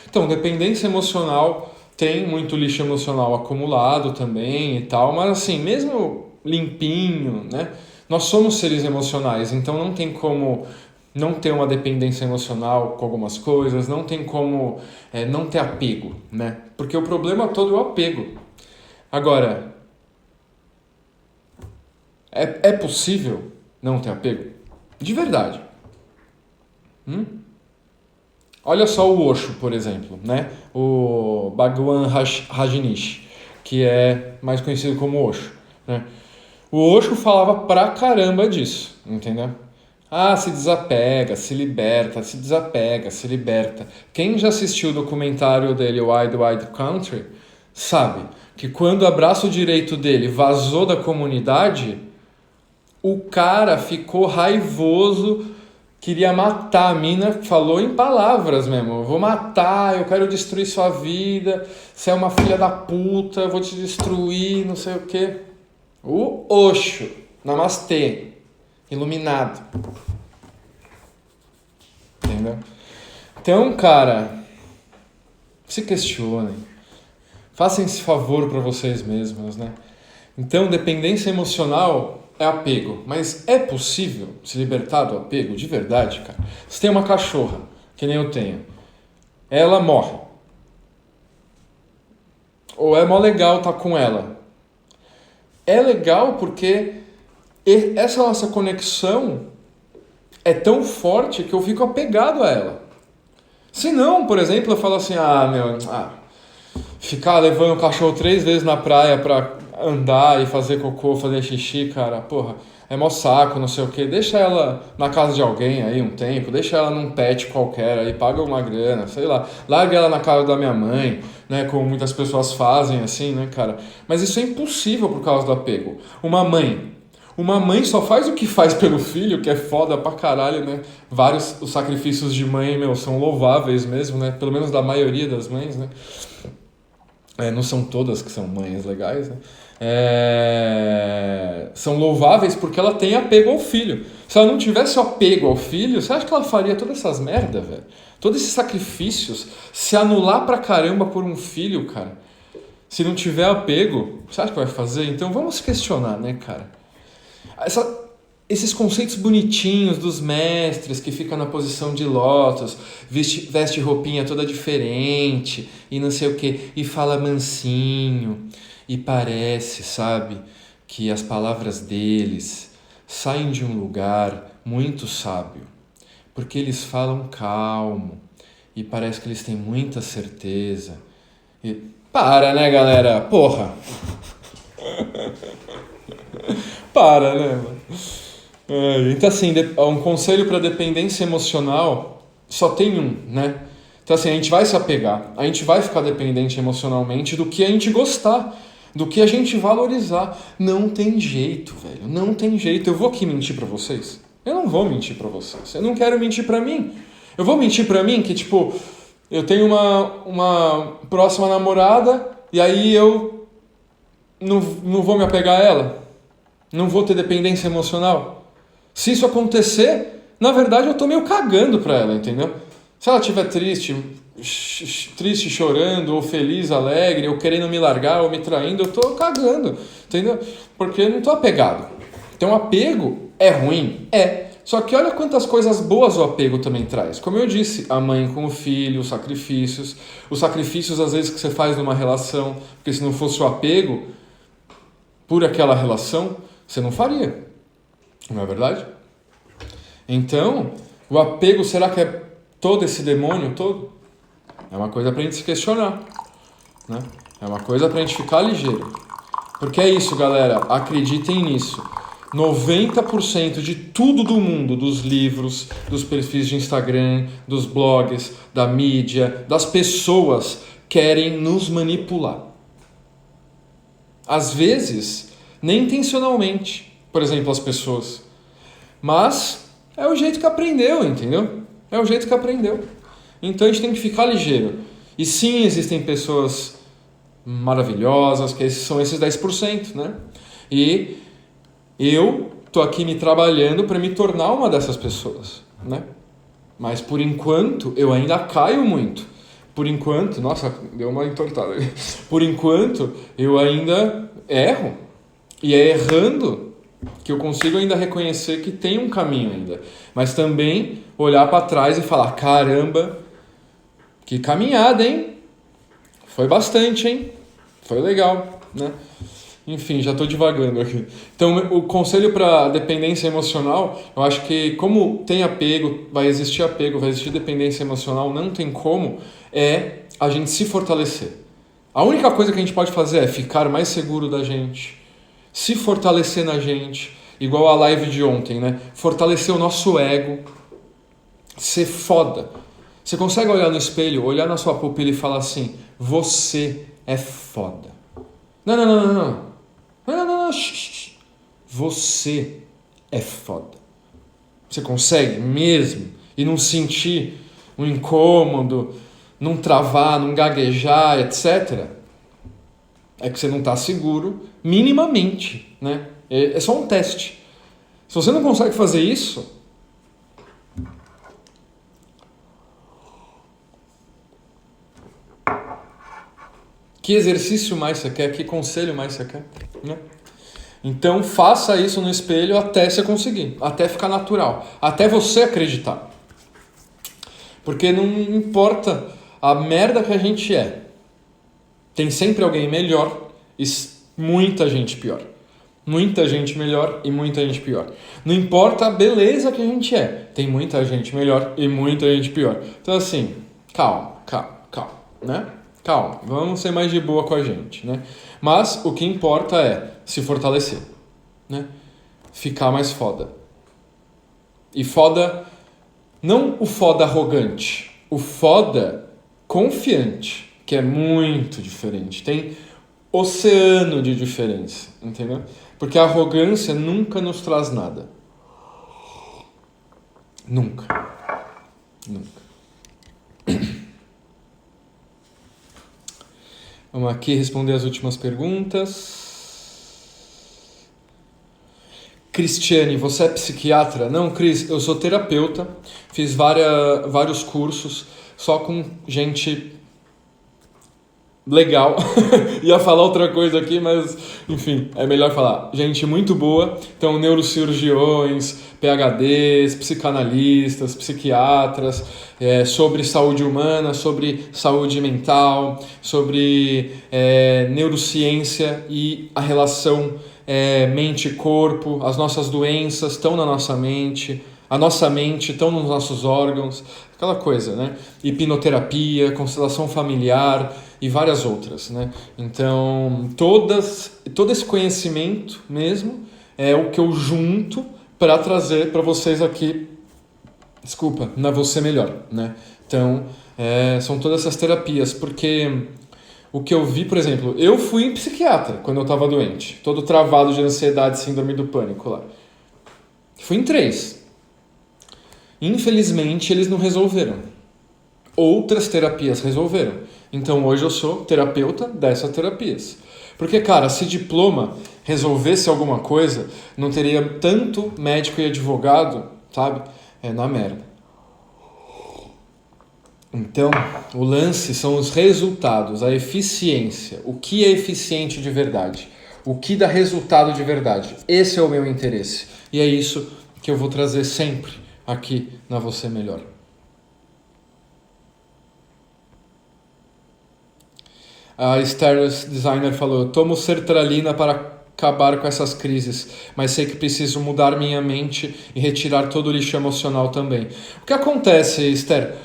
Então, dependência emocional tem muito lixo emocional acumulado também e tal, mas assim, mesmo limpinho, né? Nós somos seres emocionais, então não tem como não ter uma dependência emocional com algumas coisas, não tem como não ter apego, né? Porque o problema todo é o apego. Agora, é possível não ter apego? De verdade. Olha só o Osho, por exemplo, né? O Bhagwan Rajneesh, que é mais conhecido como Osho, né? O Osho falava pra caramba disso, entendeu? Ah, se desapega, se liberta, se desapega, se liberta. Quem já assistiu o documentário dele, Wild Wild Country, sabe que quando o braço direito dele vazou da comunidade, o cara ficou raivoso, queria matar. A mina falou em palavras mesmo: eu vou matar, eu quero destruir sua vida, você é uma filha da puta, eu vou te destruir, não sei o quê. O Osho, namastê, iluminado. Entendeu? Então, cara, se questionem. Façam esse favor para vocês mesmos, né? Então, dependência emocional é apego. Mas é possível se libertar do apego de verdade, cara? Você tem uma cachorra, que nem eu tenho. Ela morre. Ou é mó legal estar com ela. É legal porque essa nossa conexão é tão forte que eu fico apegado a ela. Se não, por exemplo, eu falo assim, ficar levando o cachorro 3 vezes na praia pra andar e fazer cocô, fazer xixi, cara, porra, é mó saco, não sei o que. Deixa ela na casa de alguém aí um tempo, deixa ela num pet qualquer aí, paga uma grana, sei lá. Larga ela na casa da minha mãe, né, como muitas pessoas fazem assim, né, cara. Mas isso é impossível por causa do apego. Uma mãe só faz o que faz pelo filho, que é foda pra caralho, né? Os sacrifícios de mãe, são louváveis mesmo, né? Pelo menos da maioria das mães, né? Não são todas que são mães legais, né? São louváveis porque ela tem apego ao filho. Se ela não tivesse apego ao filho, você acha que ela faria todas essas merda, velho? Todos esses sacrifícios, se anular pra caramba por um filho, cara. Se não tiver apego, você acha que vai fazer? Então vamos se questionar, né, cara? Esses conceitos bonitinhos dos mestres que ficam na posição de lótus, veste roupinha toda diferente e não sei o que, e fala mansinho, e parece, sabe, que as palavras deles saem de um lugar muito sábio, porque eles falam calmo e parece que eles têm muita certeza. E para, né, galera? Porra! Para, né, mano? Então, assim, um conselho para dependência emocional só tem um, né? Então, assim, a gente vai se apegar, a gente vai ficar dependente emocionalmente do que a gente gostar, do que a gente valorizar. Não tem jeito, velho, não tem jeito. Eu vou aqui mentir pra vocês? Eu não vou mentir pra vocês, eu não quero mentir pra mim. Eu vou mentir pra mim que, tipo, eu tenho uma próxima namorada e aí eu não vou me apegar a ela? Não vou ter dependência emocional? Se isso acontecer, na verdade eu tô meio cagando pra ela, entendeu? Se ela estiver triste, chorando, ou feliz, alegre, ou querendo me largar, ou me traindo, eu tô cagando, entendeu? Porque eu não tô apegado. Então apego é ruim? É. Só que olha quantas coisas boas o apego também traz. Como eu disse, a mãe com o filho, os sacrifícios às vezes que você faz numa relação, porque se não fosse o apego por aquela relação, você não faria. Não é verdade? Então, o apego, será que é todo esse demônio todo? É uma coisa pra gente se questionar, né? É uma coisa pra gente ficar ligeiro. Porque é isso, galera, acreditem nisso. 90% de tudo do mundo, dos livros, dos perfis de Instagram, dos blogs, da mídia, das pessoas, querem nos manipular. Às vezes, nem intencionalmente. Por exemplo, as pessoas. Mas é o jeito que aprendeu, entendeu? É o jeito que aprendeu. Então a gente tem que ficar ligeiro. E sim, existem pessoas maravilhosas, que são esses 10%, né? E eu tô aqui me trabalhando para me tornar uma dessas pessoas, né? Mas por enquanto eu ainda caio muito. Por enquanto, nossa, deu uma entortada. Por enquanto eu ainda erro. E é errando que eu consigo ainda reconhecer que tem um caminho ainda. Mas também olhar para trás e falar, caramba, que caminhada, hein? Foi bastante, hein? Foi legal, né? Enfim, já estou divagando aqui. Então, o conselho para dependência emocional, eu acho que como tem apego, vai existir dependência emocional, não tem como, é a gente se fortalecer. A única coisa que a gente pode fazer é ficar mais seguro da gente, se fortalecer na gente, igual a live de ontem, né? Fortalecer o nosso ego, ser foda. Você consegue olhar no espelho, olhar na sua pupila e falar assim, você é foda. Não. Você é foda. Você consegue mesmo? E não sentir um incômodo, não travar, não gaguejar, etc. É que você não está seguro minimamente, né? É só um teste. Se você não consegue fazer isso, que exercício mais você quer? Que conselho mais você quer? Né? Então faça isso no espelho até você conseguir, até ficar natural, até você acreditar. Porque não importa a merda que a gente é, tem sempre alguém melhor e muita gente pior. Muita gente melhor e muita gente pior. Não importa a beleza que a gente é, tem muita gente melhor e muita gente pior. Então assim, calma, né? Calma, vamos ser mais de boa com a gente, né? Mas o que importa é se fortalecer, né? Ficar mais foda. E foda, não o foda arrogante, o foda confiante, que é muito diferente. Tem oceano de diferença, entendeu? Porque a arrogância nunca nos traz nada. Nunca. Vamos aqui responder as últimas perguntas. Cristiane, você é psiquiatra? Não, Cris, eu sou terapeuta. Fiz vários cursos só com gente legal. Ia falar outra coisa aqui, mas enfim, é melhor falar. Gente muito boa. Então, neurocirurgiões, PhDs, psicanalistas, psiquiatras, sobre saúde humana, sobre saúde mental, sobre neurociência e a relação mente e corpo. As nossas doenças estão na nossa mente, a nossa mente estão nos nossos órgãos, aquela coisa, né? Hipnoterapia, constelação familiar e várias outras, né? Então, todo esse conhecimento mesmo é o que eu junto para trazer para vocês aqui, na Você Melhor, né? Então, são todas essas terapias, porque o que eu vi, por exemplo, eu fui em psiquiatra quando eu estava doente, todo travado de ansiedade, síndrome do pânico lá. Fui em 3. Infelizmente, eles não resolveram. Outras terapias resolveram. Então, hoje eu sou terapeuta dessas terapias. Porque, cara, se diploma resolvesse alguma coisa, não teria tanto médico e advogado, sabe? Na merda. Então, o lance são os resultados, a eficiência. O que é eficiente de verdade? O que dá resultado de verdade? Esse é o meu interesse. E é isso que eu vou trazer sempre aqui na Você Melhor. A Stars Designer falou, eu tomo sertralina para acabar com essas crises, mas sei que preciso mudar minha mente e retirar todo o lixo emocional também. O que acontece, Esther?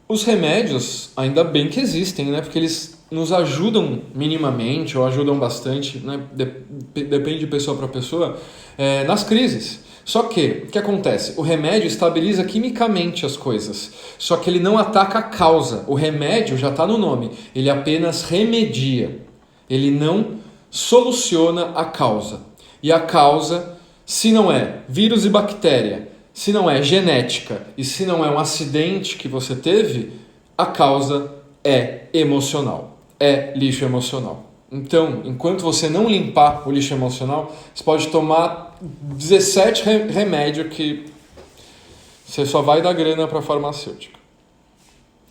Os remédios, ainda bem que existem, né? Porque eles nos ajudam minimamente ou ajudam bastante, né? Depende de pessoa para pessoa, nas crises. Só que, o que acontece? O remédio estabiliza quimicamente as coisas, só que ele não ataca a causa. O remédio já está no nome, ele apenas remedia, ele não soluciona a causa. E a causa, se não é vírus e bactéria, se não é genética e se não é um acidente que você teve, a causa é emocional, é lixo emocional. Então, enquanto você não limpar o lixo emocional, você pode tomar 17 remédios que você só vai dar grana para a farmacêutica.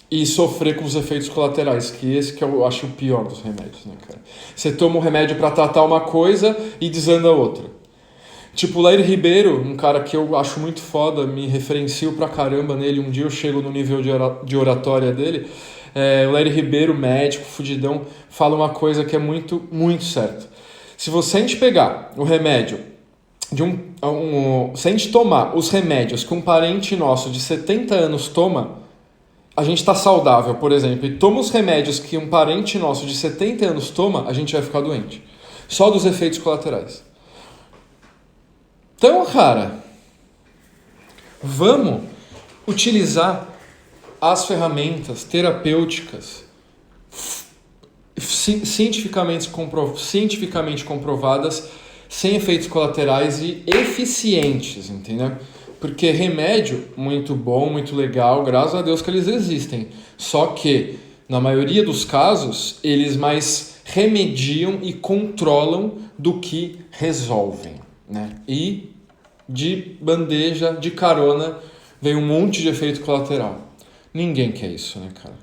E sofrer com os efeitos colaterais, que esse que eu acho o pior dos remédios, né, cara? Você toma um remédio para tratar uma coisa e desanda outra. Tipo, o Lair Ribeiro, um cara que eu acho muito foda, me referencio pra caramba nele, um dia eu chego no nível de oratória dele. O Lair Ribeiro, médico, fudidão, fala uma coisa que é muito, muito certa. Se a gente pegar o remédio se a gente tomar os remédios que um parente nosso de 70 anos toma, a gente está saudável, por exemplo, e toma os remédios que um parente nosso de 70 anos toma, a gente vai ficar doente. Só dos efeitos colaterais. Então, cara, vamos utilizar as ferramentas terapêuticas cientificamente comprovadas, sem efeitos colaterais e eficientes, entendeu? Porque remédio, muito bom, muito legal, graças a Deus que eles existem. Só que, na maioria dos casos, eles mais remediam e controlam do que resolvem, né? E de bandeja, de carona, vem um monte de efeito colateral. Ninguém quer isso, né, cara?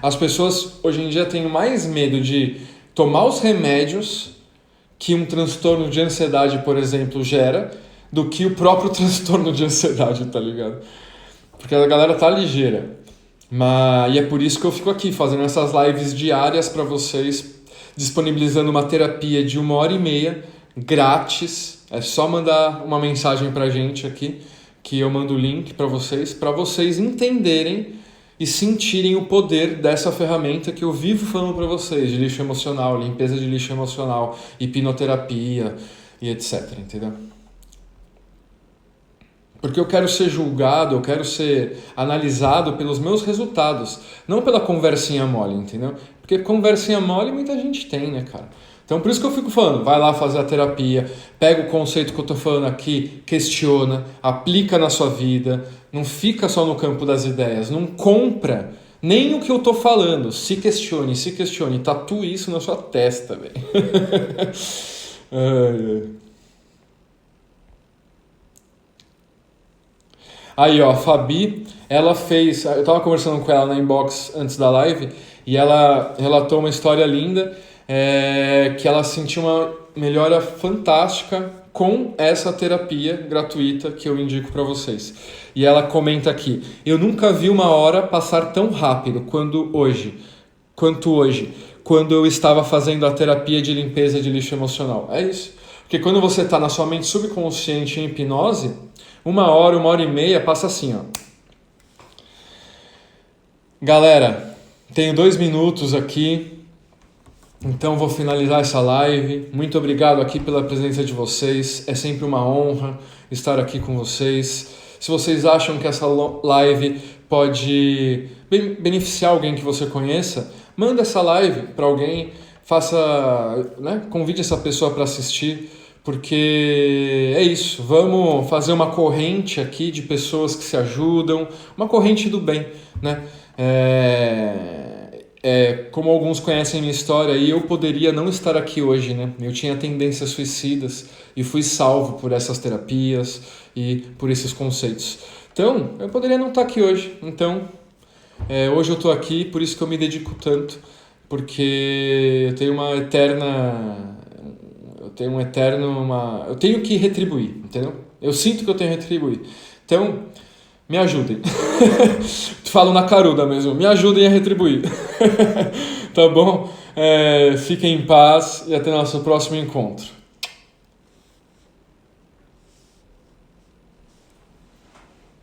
As pessoas hoje em dia têm mais medo de tomar os remédios que um transtorno de ansiedade, por exemplo, gera, do que o próprio transtorno de ansiedade, tá ligado? Porque a galera tá ligeira. E é por isso que eu fico aqui fazendo essas lives diárias para vocês, disponibilizando uma terapia de 1h30, grátis. É só mandar uma mensagem pra gente aqui, que eu mando o link para vocês entenderem e sentirem o poder dessa ferramenta que eu vivo falando para vocês, de lixo emocional, limpeza de lixo emocional, hipnoterapia e etc, entendeu? Porque eu quero ser julgado, eu quero ser analisado pelos meus resultados, não pela conversinha mole, entendeu? Porque conversinha mole muita gente tem, né, cara? Então por isso que eu fico falando, vai lá fazer a terapia, pega o conceito que eu tô falando aqui, questiona, aplica na sua vida, não fica só no campo das ideias, não compra nem o que eu tô falando, se questione, tatue isso na sua testa, velho. Aí, ó, a Fabi, ela fez... Eu tava conversando com ela na inbox antes da live e ela relatou uma história linda, que ela sentiu uma melhora fantástica com essa terapia gratuita que eu indico para vocês. E ela comenta aqui: eu nunca vi uma hora passar tão rápido quanto hoje, quando eu estava fazendo a terapia de limpeza de lixo emocional. É isso. Porque quando você está na sua mente subconsciente em hipnose, 1h, 1h30 passa assim, ó. Galera, tenho 2 minutos aqui. Então vou finalizar essa live. Muito obrigado aqui pela presença de vocês. É sempre uma honra estar aqui com vocês. Se vocês acham que essa live pode beneficiar alguém que você conheça, manda essa live para alguém, convide essa pessoa para assistir, porque é isso. Vamos fazer uma corrente aqui de pessoas que se ajudam, uma corrente do bem, né? Como alguns conhecem minha história, e eu poderia não estar aqui hoje, né? Eu tinha tendências suicidas e fui salvo por essas terapias e por esses conceitos. Então, eu poderia não estar aqui hoje. Então, hoje eu estou aqui, por isso que eu me dedico tanto, porque eu tenho eu tenho que retribuir, entendeu? Eu sinto que eu tenho que retribuir. Então, me ajudem. Falo na caruda mesmo. Me ajudem a retribuir. Tá bom? Fiquem em paz e até nosso próximo encontro.